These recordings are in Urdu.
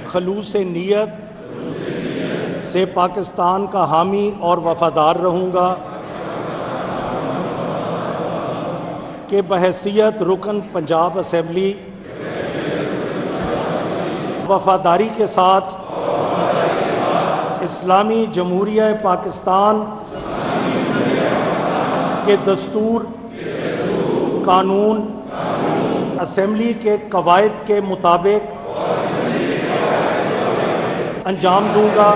خلوص نیت سے پاکستان کا حامی اور وفادار رہوں گا کہ بحیثیت رکن پنجاب اسمبلی وفاداری کے ساتھ اسلامی جمہوریہ پاکستان کے دستور، قانون، اسمبلی کے قواعد کے مطابق انجام دوں گا۔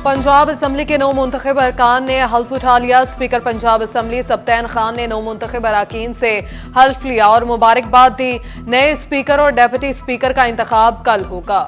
پنجاب اسمبلی کے نو منتخب ارکان نے حلف اٹھا لیا۔ اسپیکر پنجاب اسمبلی سبطین خان نے نو منتخب اراکین سے حلف لیا اور مبارکباد دی۔ نئے اسپیکر اور ڈیپٹی اسپیکر کا انتخاب کل ہوگا۔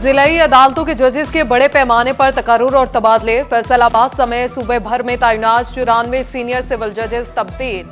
ضلعی عدالتوں کے ججز کے بڑے پیمانے پر تقرر اور تبادلے۔ فیصل آباد سمیت صوبے بھر میں تعینات 94 سینئر سول ججز تبدیل۔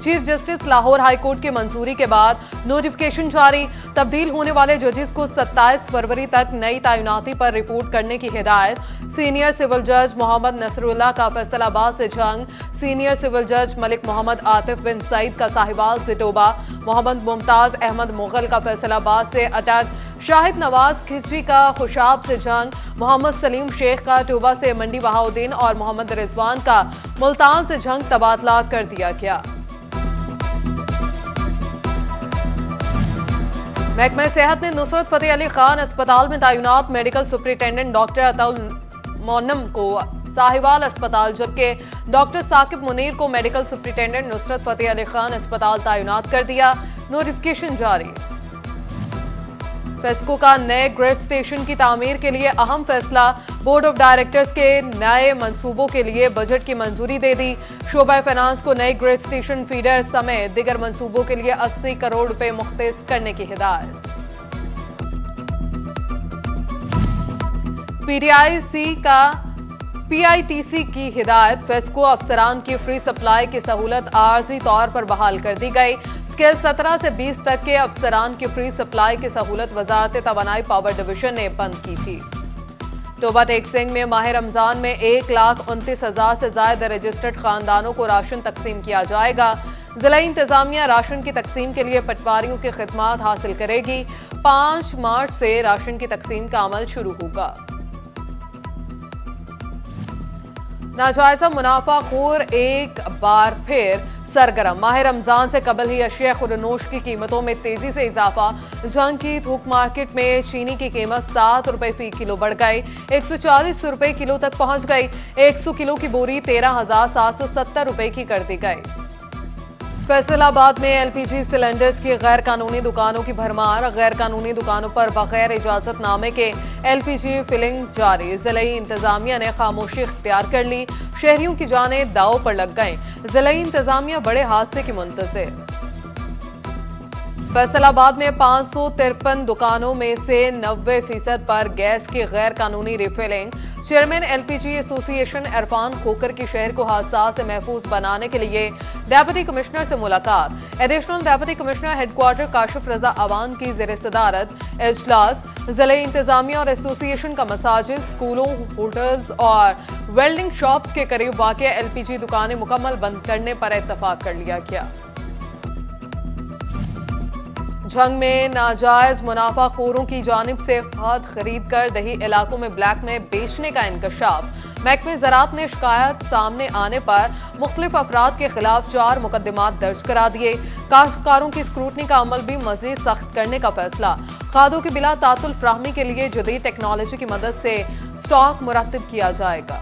Chief justice Lahore high court کی منظوری کے بعد نوٹیفکیشن جاری۔ تبدیل ہونے والے ججز کو 27 فروری تک نئی تعیناتی پر رپورٹ کرنے کی ہدایت۔ سینئر سول جج محمد نصر اللہ کا فیصل آباد سے جنگ۔ سینئر سول جج ملک محمد عاطف بن سعید کا ساہیوال سے ٹوبہ۔ محمد ممتاز احمد مغل کا فیصل آباد سے اٹک۔ شاہد نواز کھچڑی کا خوشاب سے جنگ۔ محمد سلیم شیخ کا ٹوبہ سے منڈی بہاؤدین اور محمد رضوان کا ملتان سے جنگ تبادلہ کر دیا گیا۔ محکمہ صحت نے نصرت فتح علی خان اسپتال میں تعینات میڈیکل سپرنٹینڈنٹ ڈاکٹر عطاء المونم کو ساہیوال اسپتال، جبکہ ڈاکٹر ثاقب منیر کو میڈیکل سپرنٹینڈنٹ نصرت فتح علی خان اسپتال تعینات کر دیا۔ نوٹیفکیشن جاری۔ فیسکو کا نئے گریڈ اسٹیشن کی تعمیر کے لیے اہم فیصلہ۔ بورڈ آف ڈائریکٹرز کے نئے منصوبوں کے لیے بجٹ کی منظوری دے دی۔ شعبہ فائنانس کو نئے گریڈ اسٹیشن فیڈر سمیت دیگر منصوبوں کے لیے 80 کروڑ روپے مختص کرنے کی ہدایت۔ پی آئی ٹی سی کی ہدایت۔ فیسکو افسران کی فری سپلائی کی سہولت عارضی طور پر بحال کر دی گئی۔ اسکیل 17 سے 20 تک کے افسران کی فری سپلائی کی سہولت وزارت توانائی پاور ڈویژن نے بند کی تھی۔ ٹوبہ ٹیک سنگھ میں ماہ رمضان میں 1,29,000 سے زائد رجسٹرڈ خاندانوں کو راشن تقسیم کیا جائے گا۔ ضلعی انتظامیہ راشن کی تقسیم کے لیے پٹواریوں کی خدمات حاصل کرے گی۔ 5 مارچ سے راشن کی تقسیم کا عمل شروع ہوگا۔ ناجائزہ منافع خور ایک بار پھر سرگرم۔ ماہ رمضان سے قبل ہی اشیاء خورنوش کی قیمتوں میں تیزی سے اضافہ۔ جنگ کی تھوک مارکیٹ میں چینی کی قیمت 7 روپے فی کلو بڑھ گئی، 140 روپے کلو تک پہنچ گئی۔ 100 کلو کی بوری 13,770 روپے کی کر دی گئی۔ فیصل آباد میں ایل پی جی سلنڈرز کی غیر قانونی دکانوں کی بھرمار۔ غیر قانونی دکانوں پر بغیر اجازت نامے کے ایل پی جی فلنگ جاری۔ ضلعی انتظامیہ نے خاموشی اختیار کر لی۔ شہریوں کی جانیں داؤ پر لگ گئیں۔ ضلعی انتظامیہ بڑے حادثے کی منتظر۔ فیصل آباد میں 553 دکانوں میں سے 90% پر گیس کی غیر قانونی ریفلنگ۔ چیئرمین ایل پی جی ایسوسی ایشن عرفان کھوکر کی شہر کو حادثات سے محفوظ بنانے کے لیے ڈیپٹی کمشنر سے ملاقات۔ Additional deputy commissioner head quarter Kashif Raza Awan کی زیر صدارت اجلاس۔ ضلعی انتظامیہ اور ایسوسی ایشن کا مساجد، اسکولوں، ہوٹلز اور ویلڈنگ شاپس کے قریب واقع ایل پی جی دکانیں مکمل بند کرنے پر اتفاق کر لیا گیا۔ جنگ میں ناجائز منافع خوروں کی جانب سے کھاد خرید کر دیہی علاقوں میں بلیک میں بیچنے کا انکشاف۔ محکمہ زراعت نے شکایات سامنے آنے پر مختلف افراد کے خلاف 4 مقدمات درج کرا دیے۔ کاشتکاروں کی اسکروٹنی کا عمل بھی مزید سخت کرنے کا فیصلہ۔ کھادوں کی بلا تعطل فراہمی کے لیے جدید ٹیکنالوجی کی مدد سے اسٹاک مرتب کیا جائے گا۔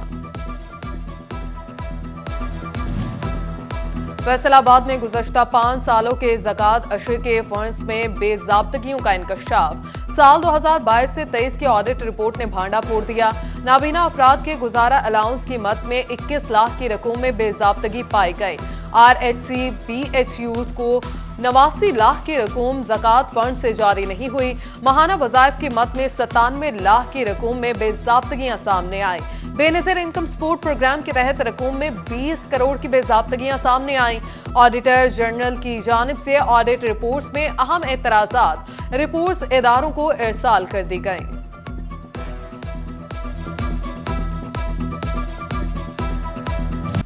فیصل آباد میں گزشتہ 5 سالوں کے زکوٰۃ اشر کے فنڈز میں بے ضابطگیوں کا انکشاف۔ سال 2022 سے 23 کی آڈٹ رپورٹ نے بھانڈا پھوڑ دیا۔ نابینا افراد کے گزارا الاؤنس کی مد میں 21 لاکھ کی رقم میں بے ضابطگی پائی گئی۔ R H C B H Us کو 89 لاکھ کی رقم زکوٰۃ فنڈ سے جاری نہیں ہوئی۔ ماہانہ وظائف کی مد میں 97 لاکھ کی رقم میں بے ضابطگیاں سامنے آئیں۔ بے نظیر انکم سپورٹ پروگرام کے تحت رقم میں 20 کروڑ کی بے ضابطگیاں سامنے آئیں۔ آڈیٹر جنرل کی جانب سے آڈٹ رپورٹس میں اہم اعتراضات رپورٹس اداروں کو ارسال کر دی گئیں۔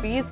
20